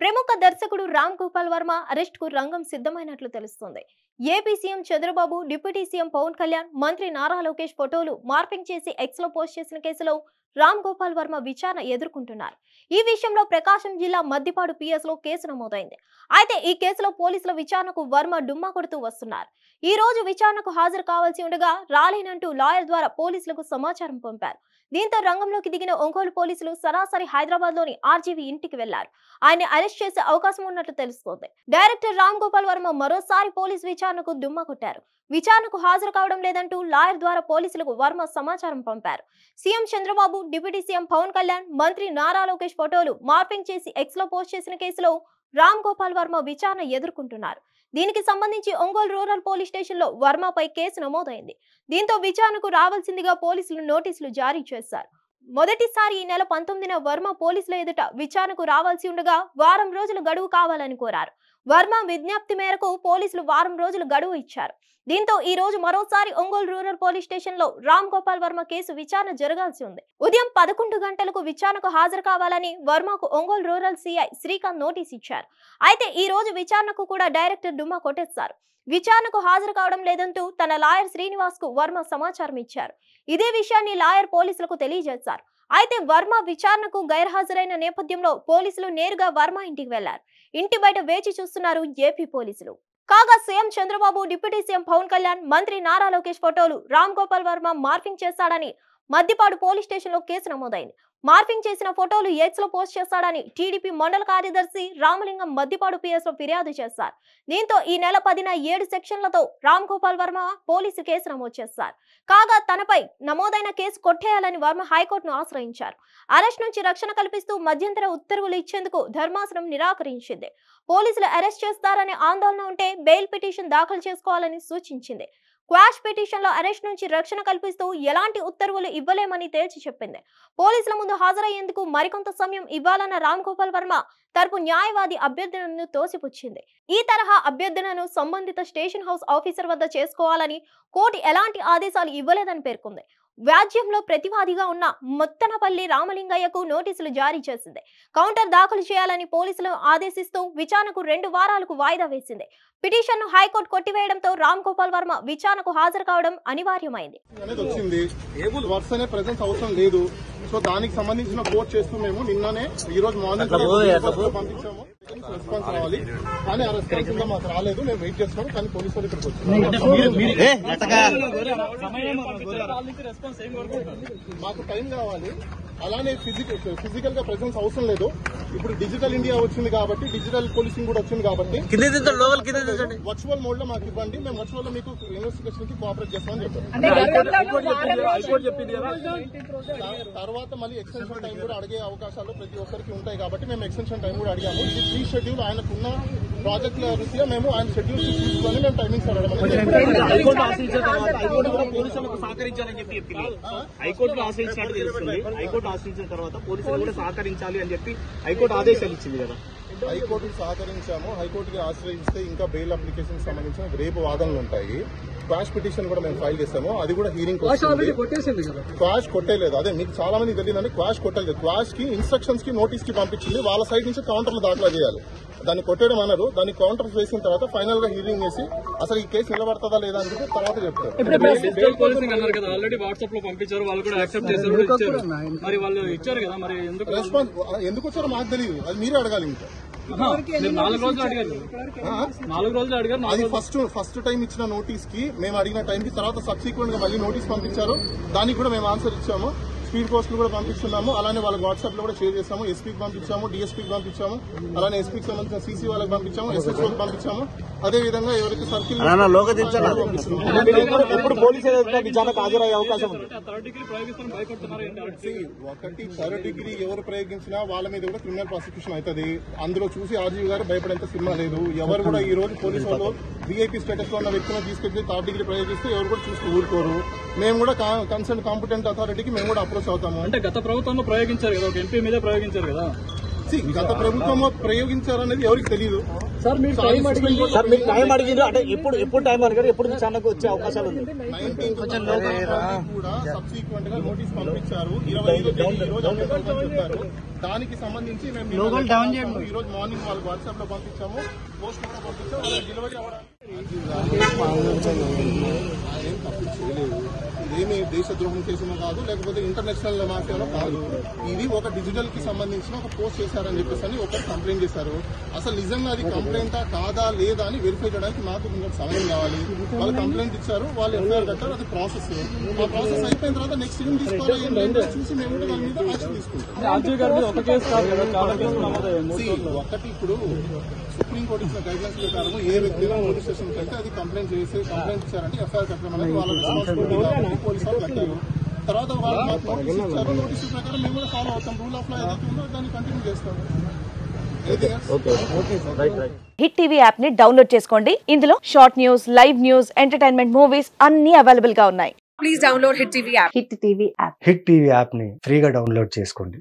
ప్రముఖ దర్శకుడు రామ్ గోపాల్ వర్మ అరెస్ట్ కు రంగం సిద్ధమైనట్లు తెలుస్తోంది. AP CM Chandrababu, deputy CM Pawan Kalyan, మంత్రి నారా లోకేష్ ఫోటోలు మార్పింగ్ చేసి ఎక్స్ లో పోస్ట్ చేసిన కేసులో రామ్ గోపాల్ వర్మ విచారణ ఎదుర్కొంటున్నారు. ఈ విషయంలో ప్రకాశం జిల్లా మద్దిపాడు పిఎస్ లో కేసు నమోదైంది. అయితే ఈ కేసులో పోలీసుల విచారణకు వర్మ డుమ్మా కొడుతూ వస్తున్నారు. ఈ రోజు విచారణకు హాజరు కావాల్సి ఉండగా రాలేనంటూ లాయర్ ద్వారా పోలీసులకు సమాచారం పంపారు. దీంతో రంగంలోకి దిగిన ఒంగోలు పోలీసులు సరాసరి హైదరాబాద్ లోని ఆర్జీవీ ఇంటికి వెళ్లారు. ఆయన్ని అరెస్ట్ చేసే అవకాశం ఉన్నట్లు తెలుస్తోంది. డైరెక్టర్ రామ్ గోపాల్ వర్మ మరోసారి పోలీసు విచారణకు దుమ్మా కొట్టారు. విచారణకు హాజరు కావడం లేదంటూ లాయర్ ద్వారా పోలీసులకు వర్మ సమాచారం పంపారు. CM Chandrababu, deputy CM Pawan Kalyan, మంత్రి నారా లోకేష్ ఫోటోలు మార్పింగ్ చేసి ఎక్స్ లో పోస్ట్ చేసిన కేసులో రామ్ గోపాల్ వర్మ విచారణ ఎదుర్కొంటున్నారు. దీనికి సంబంధించి ఒంగోలు రూరల్ పోలీస్ స్టేషన్ లో వర్మపై కేసు నమోదైంది. దీంతో విచారణకు రావాల్సిందిగా పోలీసులు నోటీసులు జారీ చేశారు. మొదటిసారి ఈ నెల 19న వర్మ పోలీసుల ఎదుట విచారణకు రావాల్సి ఉండగా వారం రోజులు గడువు కావాలని కోరారు. వర్మ విజ్ఞప్తి మేరకు పోలీసులు వారం రోజులు గడువు ఇచ్చారు. దీంతో ఈ రోజు మరోసారి ఒంగోలు రూరల్ పోలీస్ స్టేషన్ లో రామ్ గోపాల్ వర్మ కేసు విచారణ జరగాల్సి ఉంది. ఉదయం 11 గంటలకు విచారణకు హాజరు కావాలని వర్మకు Ongole rural CI Srikanth notice ఇచ్చారు. అయితే ఈ రోజు విచారణకు కూడా డైరెక్టర్ డుమ్మా కొట్టేశారు. విచారణకు హాజరు కావడం లేదంటూ తన లాయర్ శ్రీనివాస్ కు వర్మ సమాచారం ఇచ్చారు. ఇదే విషయాన్ని లాయర్ పోలీసులకు తెలియజేశారు. అయితే వర్మ విచారణకు గైర్హాజరైన నేపథ్యంలో పోలీసులు నేరుగా వర్మ ఇంటికి వెళ్లారు. ఇంటి బయట వేచి చూస్తున్నారు ఏపీ పోలీసులు. కాగా CM Chandrababu, deputy CM Pawan Kalyan, మంత్రి నారా లోకేష్ ఫోటోలు రామ్ గోపాల్ వర్మ మార్పింగ్ చేశాడని మద్దిపాడు పోలీస్ స్టేషన్ లో కేసు నమోదైంది. మార్పింగ్ చేసిన ఫోటోలు ఎక్స్ లో పోస్ట్ చేస్తాడని టీడీపీ మండల కార్యదర్శి రామలింగం మద్దిపాడు పిఎస్ లో ఫిర్యాదు చేశారు. దీంతో ఈ నెల 10న 7 సెక్షన్లతో రామ్ గోపాల్ వర్మ పోలీసు కేసు నమోదు చేశారు. కాగా తనపై నమోదైన కేసు కొట్టేయాలని వర్మ హైకోర్టును ఆశ్రయించారు. అరెస్ట్ నుంచి రక్షణ కల్పిస్తూ మధ్యంతర ఉత్తర్వులు ఇచ్చేందుకు ధర్మాసనం నిరాకరించింది. పోలీసులు అరెస్ట్ చేస్తారనే ఆందోళన ఉంటే బెయిల్ పిటిషన్ దాఖలు చేసుకోవాలని సూచించింది. క్వాష్ పిటిషన్ లో అరెస్ట్ నుంచి రక్షణ కల్పిస్తూ ఎలాంటి ఉత్తర్వులు ఇవ్వలేమని తేల్చి చెప్పింది. పోలీసుల ముందు హాజరయ్యేందుకు మరికొంత సమయం ఇవ్వాలన్న రామ్ గోపాల్ వర్మ తరపు న్యాయవాది అభ్యర్థనను తోసిపుచ్చింది. ఈ తరహా అభ్యర్థనను సంబంధిత స్టేషన్ హౌస్ ఆఫీసర్ వద్ద చేసుకోవాలని కోర్టు ఎలాంటి ఆదేశాలు ఇవ్వలేదని పేర్కొంది. వ్యాజ్యంలో ప్రతివాదిగా ఉన్న మొత్తనపల్లి రామలింగయ్యకు నోటీసులు జారీ చేసింది. కౌంటర్ దాఖలు చేయాలని పోలీసులను ఆదేశిస్తూ విచారణకు 2 వారాలకు వాయిదా వేసింది. పిటిషన్ ను హైకోర్టు కొట్టివేయడంతో రామ్ గోపాల్ వర్మ విచారణకు హాజరు కావడం అనివార్యమైంది. సో దానికి సంబంధించిన కోర్టు చేస్తూ మేము నిన్ననే ఈ రోజు మార్నింగ్ పంపించాము. రెస్పాన్స్ రావాలి కానీ ఆ రెస్పాన్స్ ఇంకా మాకు రాలేదు. మేము వెయిట్ చేస్తున్నాము కానీ పోలీసు వాళ్ళు ఇక్కడికి వచ్చాము. మాకు టైం కావాలి. అలానే ఫిజికల్ గా ప్రెసెన్స్ అవసరం లేదు. ఇప్పుడు డిజిటల్ ఇండియా వచ్చింది కాబట్టి, డిజిటల్ పోలీసింగ్ కూడా వచ్చింది కాబట్టి వర్చువల్ మోడ్ లో మాకు ఇవ్వండి. మేము వర్చువల్ లో మీకు ఇన్వెస్టిగేషన్ కి కోఆపరేట్ చేస్తామని చెప్పారు. తర్వాత మళ్ళీ ఎక్స్టెన్షన్ టైం కూడా అడిగే అవకాశాలు ప్రతి ఒక్కరికి ఉంటాయి కాబట్టి మేము ఎక్స్టెన్షన్ టైం కూడా అడిగాము. ఇది ప్రీ షెడ్యూల్ ఆయనకున్న ప్రాజెక్టుల రీత్యా మేము ఆయన షెడ్యూల్ తీసుకొని మేము టైమింగ్స్ అడగడం. హైకోర్టు ఆశ్రయించిన తర్వాత పోలీసులు కూడా సహకరించాలి అని చెప్పి హైకోర్టు ఆదేశాలు ఇచ్చింది కదా. హైకోర్టుకి సహకరించాము. హైకోర్టుకి ఆశ్రయిస్తే ఇంకా బెయిల్ అప్లికేషన్ సంబంధించిన రేపు వాదనలు ఉంటాయి. క్వాష్ పిటిషన్ కూడా మేము ఫైల్ చేస్తాము. అది కూడా హీరింగ్ క్వాష్ కొట్టేలేదు. అదే మీకు చాలా మంది తెలియదండి, క్వాష్ కొట్టలేదు. క్వాష్ కి ఇన్స్ట్రక్షన్స్ కి నోటీస్ కి పంపించింది. వాళ్ళ సైడ్ నుంచి కౌంటర్లు దాఖలా చేయాలి. దాన్ని కొట్టడం అన్నారు. దాన్ని కౌంటర్ వేసిన తర్వాత ఫైనల్ గా హీరింగ్ చేసి అసలు ఈ కేసు నిలబడతాదా లేదా అని చెప్పి తర్వాత చెప్తారు. రెస్పాన్స్ ఎందుకు వచ్చారో మాకు తెలియదు. అది మీరే అడగాలి. ఇంకా 4 రోజులు అడిగారు. అది ఫస్ట్ టైం ఇచ్చిన నోటీస్ కి మేము అడిగిన టైం కి తర్వాత సబ్సిక్వెంట్ గా మళ్ళీ నోటీస్ పంపించారు. దానికి కూడా మేము ఆన్సర్ ఇచ్చాము. స్పీడ్ పోస్టులు కూడా పంపిస్తున్నాము. అలానే వాళ్ళకి వాట్సాప్ లో కూడా షేర్ చేస్తాము. ఎస్పీకి పంపించాము, డిఎస్పీకి పంపించాము, అలానే ఎస్పీకి సంబంధించిన సీసీ వాళ్ళకి పంపించాము, ఎస్ఎస్ఓకి పంపించాము. అదే విధంగా ఎవరికి సర్కిల్ ఎప్పుడు పోలీసులు విచారణకు హాజరయ్యే అవకాశం ఉంది. ఒకటి థర్డ్ డిగ్రీ ఎవరు ప్రయోగించినా వాళ్ళ మీద కూడా క్రిమినల్ ప్రాసిక్యూషన్ అవుతుంది. అందులో చూసి ఆర్జీవీ గారు భయపడేంత సినిమా లేదు. ఎవరు కూడా ఈ రోజు పోలీసు వాళ్ళు వీఐపీ స్టేటస్ లో ఉన్న వ్యక్తులను తీసుకెళ్లి థర్డ్ డిగ్రీ ప్రయోగిస్తే ఎవరు కూడా చూసి ఊరుకోరు. మేము కూడా కన్సర్న్ కాంపిటెంట్ అథారిటీకి మేము కూడా అప్రోచ్ అవుతాము. అంటే గత ప్రభుత్వంలో ప్రయోగించారు కదా, ఒక ఎంపీ మీద ప్రయోగించారు కదా. గత ప్రభుత్వం ప్రయోగించారనేది ఎవరికి తెలియదు. సార్ మీరు టైం అడిగింది అంటే ఎప్పుడు టైం అడిగారు, ఎప్పుడు ఛానల్కి వచ్చే అవకాశాలు ఉంది? 19th కూడా సబ్సిక్వెంట్ గా నోటీస్ పంపించారు. 25 చెప్పారు. దానికి సంబంధించి మేము ఈ రోజు మార్నింగ్ వాళ్ళకి వాట్సాప్ లో పంపించాము, పోస్ట్ కూడా పంపించాము. డెలివరీ అవ్వడానికి ఏం తప్పు చేయలేదు. ఇదేమి దేశద్రోహం కేసులో కాదు, లేకపోతే ఇంటర్నేషనల్ మాఫియాలో కాదు. ఇది ఒక డిజిటల్ కి సంబంధించిన ఒక పోస్ట్ చేశారని చెప్పేసి ఒకరు కంప్లైంట్ చేశారు. అసలు నిజంగా అది కంప్లైంటా కాదా లేదా అని వెరిఫై చేయడానికి మాకు ఇంకా సమయం కావాలి. వాళ్ళు కంప్లైంట్ ఇచ్చారు, వాళ్ళు ఎఫ్ఐఆర్ కట్టారు, అది ప్రాసెస్. ఆ ప్రాసెస్ అయిపోయిన తర్వాత నెక్స్ట్ ఏం తీసుకోవాలి ఏంటంటే చూసి మేము కూడా దాని మీద యాక్షన్ తీసుకుంటాం. ఒకటి ఇప్పుడు సుప్రీంకోర్టు ఇచ్చిన గైడ్లైన్స్ ప్రకారం ఏ వ్యక్తి పోలీస్ స్టేషన్కి వెళ్తే అది కంప్లైంట్ ఇచ్చారంటే ఎఫ్ఐఆర్ కట్టడం అనేది వాళ్ళ రెస్పాన్సిబిలిటీ కాబట్టి పోలీసు వాళ్ళు కట్టారు. తర్వాత వాళ్ళు మాకు నోటీస్ ఇచ్చారు, నోటీస్ ప్రకారం మేము కూడా ఫాలో అవుతాం. రూల్ ఆఫ్ లా ఏదైతే ఉందో దాన్ని కంటిన్యూ చేస్తాం. హిట్ టీవీ యాప్ ని డౌన్లోడ్ చేసుకోండి. ఇందులో short news, live news, entertainment movies అన్ని అవైలబుల్ గా ఉన్నాయి. Please download hit TV app. Hit TV app ని ఫ్రీగా డౌన్లోడ్ చేసుకోండి.